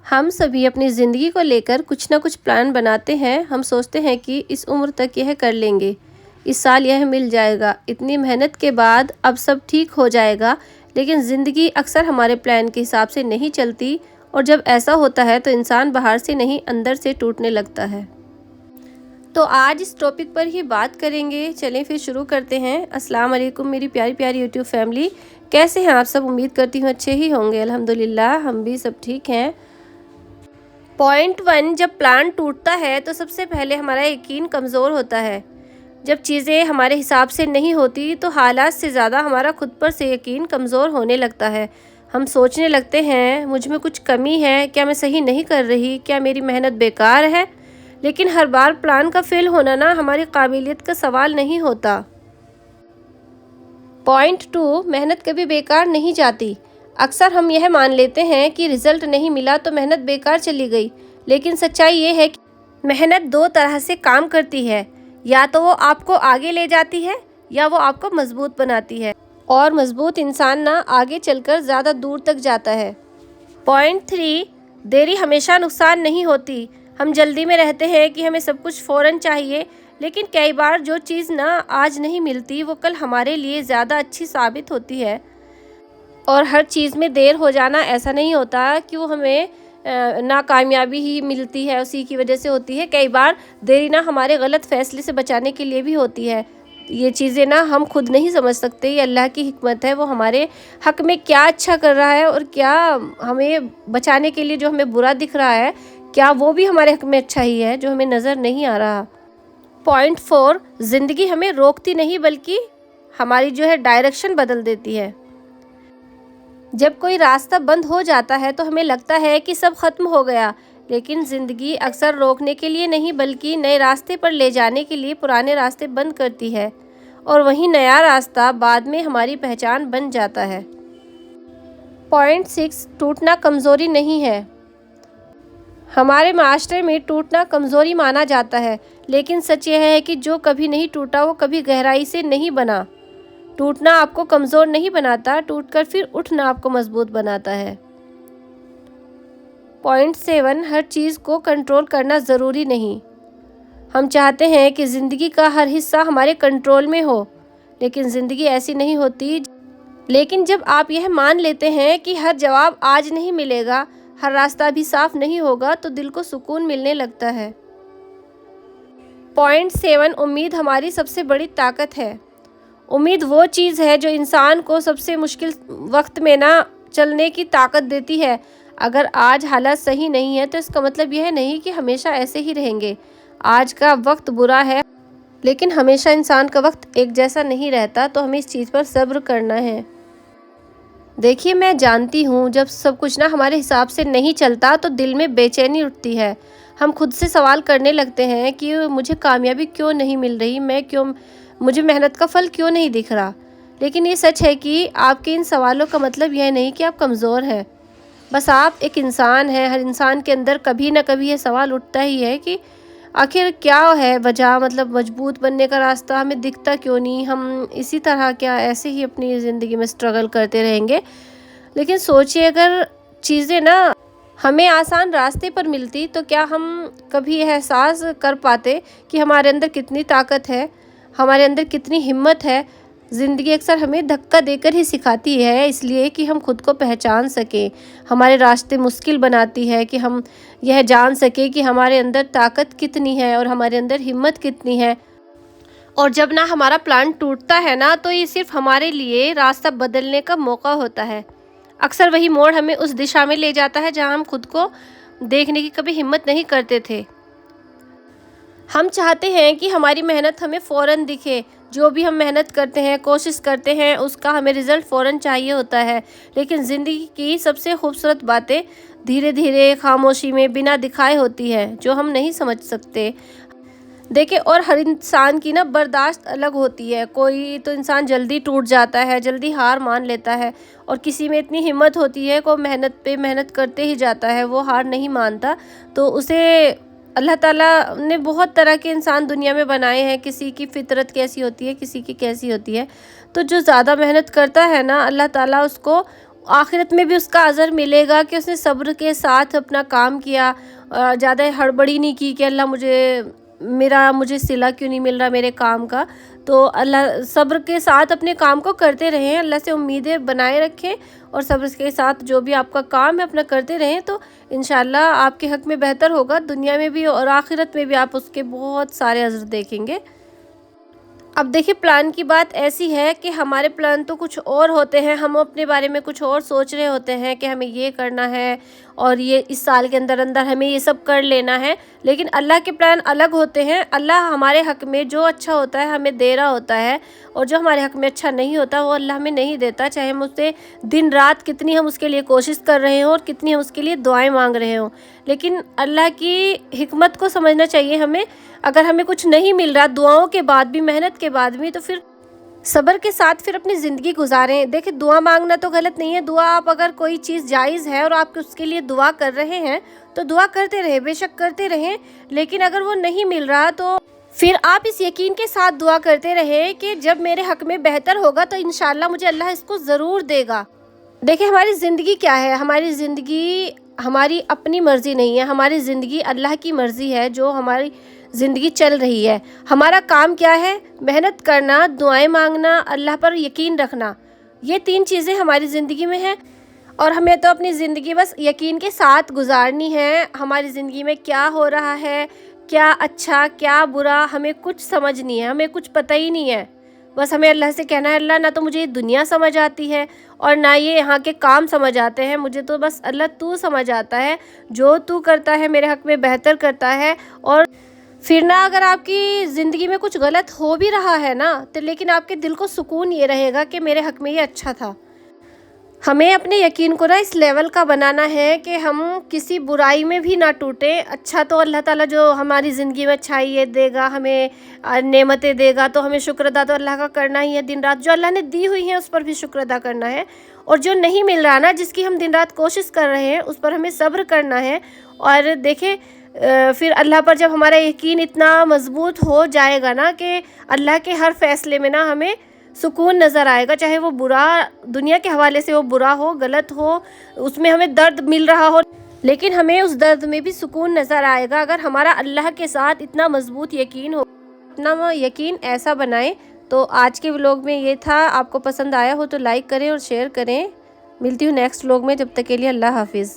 हम सभी अपनी ज़िंदगी को लेकर कुछ ना कुछ प्लान बनाते हैं। हम सोचते हैं कि इस उम्र तक यह कर लेंगे, इस साल यह मिल जाएगा, इतनी मेहनत के बाद अब सब ठीक हो जाएगा। लेकिन ज़िंदगी अक्सर हमारे प्लान के हिसाब से नहीं चलती, और जब ऐसा होता है तो इंसान बाहर से नहीं अंदर से टूटने लगता है। तो आज इस टॉपिक पर ही बात करेंगे। चलें फिर शुरू करते हैं। अस्सलाम वालेकुम मेरी प्यारी प्यारी यूट्यूब फैमिली, कैसे हैं आप सब? उम्मीद करती हूँ अच्छे ही होंगे। अल्हम्दुलिल्लाह हम भी सब ठीक हैं। पॉइंट 1, जब प्लान टूटता है तो सबसे पहले हमारा यकीन कमज़ोर होता है। जब चीज़ें हमारे हिसाब से नहीं होती तो हालात से ज़्यादा हमारा खुद पर से यकीन कमज़ोर होने लगता है। हम सोचने लगते हैं मुझ में कुछ कमी है, क्या मैं सही नहीं कर रही, क्या मेरी मेहनत बेकार है। लेकिन हर बार प्लान का फेल होना ना हमारी काबिलियत का सवाल नहीं होता। पॉइंट 2, मेहनत कभी बेकार नहीं जाती। अक्सर हम यह मान लेते हैं कि रिजल्ट नहीं मिला तो मेहनत बेकार चली गई, लेकिन सच्चाई ये है कि मेहनत दो तरह से काम करती है। या तो वो आपको आगे ले जाती है या वो आपको मजबूत बनाती है, और मजबूत इंसान ना आगे चलकर ज़्यादा दूर तक जाता है। पॉइंट 3, देरी हमेशा नुकसान नहीं होती। हम जल्दी में रहते हैं कि हमें सब कुछ फ़ौरन चाहिए, लेकिन कई बार जो चीज़ ना आज नहीं मिलती वो कल हमारे लिए ज़्यादा अच्छी साबित होती है। और हर चीज़ में देर हो जाना ऐसा नहीं होता कि वो हमें नाकामयाबी ही मिलती है, उसी की वजह से होती है। कई बार देरी ना हमारे गलत फ़ैसले से बचाने के लिए भी होती है। ये चीज़ें ना हम खुद नहीं समझ सकते, ये अल्लाह की हिकमत है। वो हमारे हक़ में क्या अच्छा कर रहा है और क्या हमें बचाने के लिए जो हमें बुरा दिख रहा है, क्या वो भी हमारे हक़ में अच्छा ही है जो हमें नज़र नहीं आ रहा। पॉइंट 4, ज़िंदगी हमें रोकती नहीं बल्कि हमारी जो है डायरेक्शन बदल देती है। जब कोई रास्ता बंद हो जाता है तो हमें लगता है कि सब खत्म हो गया, लेकिन ज़िंदगी अक्सर रोकने के लिए नहीं बल्कि नए रास्ते पर ले जाने के लिए पुराने रास्ते बंद करती है, और वही नया रास्ता बाद में हमारी पहचान बन जाता है। पॉइंट 6, टूटना कमज़ोरी नहीं है। हमारे माशरे में टूटना कमज़ोरी माना जाता है, लेकिन सच यह है कि जो कभी नहीं टूटा वो कभी गहराई से नहीं बना। टूटना आपको कमज़ोर नहीं बनाता, टूटकर फिर उठना आपको मजबूत बनाता है। पॉइंट 7, हर चीज़ को कंट्रोल करना ज़रूरी नहीं। हम चाहते हैं कि ज़िंदगी का हर हिस्सा हमारे कंट्रोल में हो, लेकिन ज़िंदगी ऐसी नहीं होती। लेकिन जब आप यह मान लेते हैं कि हर जवाब आज नहीं मिलेगा, हर रास्ता भी साफ नहीं होगा, तो दिल को सुकून मिलने लगता है। पॉइंट 7, उम्मीद हमारी सबसे बड़ी ताकत है। उम्मीद वो चीज़ है जो इंसान को सबसे मुश्किल वक्त में ना चलने की ताकत देती है। अगर आज हालात सही नहीं है तो इसका मतलब यह नहीं कि हमेशा ऐसे ही रहेंगे। आज का वक्त बुरा है, लेकिन हमेशा इंसान का वक्त एक जैसा नहीं रहता, तो हमें इस चीज़ पर सब्र करना है। देखिए, मैं जानती हूँ जब सब कुछ ना हमारे हिसाब से नहीं चलता तो दिल में बेचैनी उठती है। हम खुद से सवाल करने लगते हैं कि मुझे कामयाबी क्यों नहीं मिल रही, मुझे मेहनत का फल क्यों नहीं दिख रहा। लेकिन ये सच है कि आपके इन सवालों का मतलब यह नहीं कि आप कमज़ोर हैं, बस आप एक इंसान हैं। हर इंसान के अंदर कभी ना कभी ये सवाल उठता ही है कि आखिर क्या है वजह, मतलब मजबूत बनने का रास्ता हमें दिखता क्यों नहीं। हम इसी तरह क्या ऐसे ही अपनी ज़िंदगी में स्ट्रगल करते रहेंगे। लेकिन सोचिए, अगर चीज़ें ना हमें आसान रास्ते पर मिलती तो क्या हम कभी एहसास कर पाते कि हमारे अंदर कितनी ताकत है, हमारे अंदर कितनी हिम्मत है। ज़िंदगी अक्सर हमें धक्का देकर ही सिखाती है, इसलिए कि हम खुद को पहचान सकें। हमारे रास्ते मुश्किल बनाती है कि हम यह जान सकें कि हमारे अंदर ताकत कितनी है और हमारे अंदर हिम्मत कितनी है। और जब ना हमारा प्लान टूटता है ना, तो ये सिर्फ हमारे लिए रास्ता बदलने का मौका होता है। अक्सर वही मोड़ हमें उस दिशा में ले जाता है जहाँ हम खुद को देखने की कभी हिम्मत नहीं करते थे। हम चाहते हैं कि हमारी मेहनत हमें फ़ौरन दिखे। जो भी हम मेहनत करते हैं, कोशिश करते हैं, उसका हमें रिज़ल्ट फ़ौरन चाहिए होता है। लेकिन ज़िंदगी की सबसे खूबसूरत बातें धीरे धीरे खामोशी में बिना दिखाए होती है, जो हम नहीं समझ सकते। देखिए, और हर इंसान की ना बर्दाश्त अलग होती है। कोई तो इंसान जल्दी टूट जाता है, जल्दी हार मान लेता है, और किसी में इतनी हिम्मत होती है कि वो मेहनत पे मेहनत करते ही जाता है, वो हार नहीं मानता। तो उसे अल्लाह ताला ने बहुत तरह के इंसान दुनिया में बनाए हैं। किसी की फितरत कैसी होती है, किसी की कैसी होती है। तो जो ज़्यादा मेहनत करता है ना, अल्लाह ताला उसको आखिरत में भी उसका अज़र मिलेगा कि उसने सब्र के साथ अपना काम किया, ज़्यादा हड़बड़ी नहीं की कि अल्लाह मुझे सिला क्यों नहीं मिल रहा मेरे काम का। तो अल्लाह सब्र के साथ अपने काम को करते रहें, अल्लाह से उम्मीदें बनाए रखें और सब्र के साथ जो भी आपका काम है अपना करते रहें, तो इंशाल्लाह आपके हक़ में बेहतर होगा, दुनिया में भी और आखिरत में भी आप उसके बहुत सारे अज़र देखेंगे। अब देखिए, प्लान की बात ऐसी है कि हमारे प्लान तो कुछ और होते हैं, हम अपने बारे में कुछ और सोच रहे होते हैं कि हमें ये करना है और ये इस साल के अंदर अंदर हमें ये सब कर लेना है, लेकिन अल्लाह के प्लान अलग होते हैं। अल्लाह हमारे हक़ में जो अच्छा होता है हमें दे रहा होता है, और जो हमारे हक़ में अच्छा नहीं होता वो अल्लाह हमें नहीं देता, चाहे हम उससे दिन रात कितनी हम उसके लिए कोशिश कर रहे हों और कितनी हम उसके लिए दुआएं मांग रहे हों। लेकिन अल्लाह की हिकमत को समझना चाहिए हमें। अगर हमें कुछ नहीं मिल रहा दुआओं के बाद भी, मेहनत के बाद भी, तो फिर सब्र के साथ फिर अपनी ज़िंदगी गुजारें। देखिए, दुआ मांगना तो गलत नहीं है, दुआ आप अगर कोई चीज़ जायज़ है और आप उसके लिए दुआ कर रहे हैं तो दुआ करते रहें, बेशक करते रहें। लेकिन अगर वो नहीं मिल रहा तो फिर आप इस यकीन के साथ दुआ करते रहें कि जब मेरे हक़ में बेहतर होगा तो इंशाल्लाह मुझे अल्लाह इसको ज़रूर देगा। देखिए, हमारी ज़िंदगी क्या है, हमारी ज़िंदगी हमारी अपनी मर्ज़ी नहीं है, हमारी ज़िंदगी अल्लाह की मर्ज़ी है जो हमारी ज़िंदगी चल रही है। हमारा काम क्या है? मेहनत करना, दुआएं मांगना, अल्लाह पर यकीन रखना। ये 3 चीज़ें हमारी ज़िंदगी में हैं और हमें तो अपनी ज़िंदगी बस यकीन के साथ गुजारनी है। हमारी ज़िंदगी में क्या हो रहा है, क्या अच्छा क्या बुरा, हमें कुछ समझ नहीं है, हमें कुछ पता ही नहीं है। बस हमें अल्लाह से कहना है, अल्लाह ना तो मुझे ये दुनिया समझ आती है और ना ये यहाँ के काम समझ आते हैं, मुझे तो बस अल्लाह तू समझ आता है, जो तू करता है मेरे हक़ में बेहतर करता है। और फिर ना अगर आपकी ज़िंदगी में कुछ गलत हो भी रहा है ना, तो लेकिन आपके दिल को सुकून ये रहेगा कि मेरे हक़ में ये अच्छा था। हमें अपने यकीन को ना इस लेवल का बनाना है कि हम किसी बुराई में भी ना टूटें। अच्छा तो अल्लाह ताला जो हमारी ज़िंदगी में अच्छाई देगा, हमें नेमतें देगा, तो हमें शुक्र अदा तो अल्लाह का करना ही है। दिन रात जो अल्लाह ने दी हुई है उस पर भी शुक्र अदा करना है, और जो नहीं मिल रहा ना, जिसकी हम दिन रात कोशिश कर रहे हैं, उस पर हमें सब्र करना है। और देखें, फिर अल्लाह पर जब हमारा यकीन इतना मज़बूत हो जाएगा ना कि अल्लाह के हर फ़ैसले में ना हमें सुकून नज़र आएगा, चाहे वो बुरा दुनिया के हवाले से वो बुरा हो, गलत हो, उसमें हमें दर्द मिल रहा हो, लेकिन हमें उस दर्द में भी सुकून नज़र आएगा अगर हमारा अल्लाह के साथ इतना मज़बूत यकीन हो। अपना यकीन ऐसा बनाएं। तो आज के व्लॉग में ये था, आपको पसंद आया हो तो लाइक करें और शेयर करें। मिलती हूँ नेक्स्ट व्लॉग में, जब तक के लिए अल्लाह हाफिज़।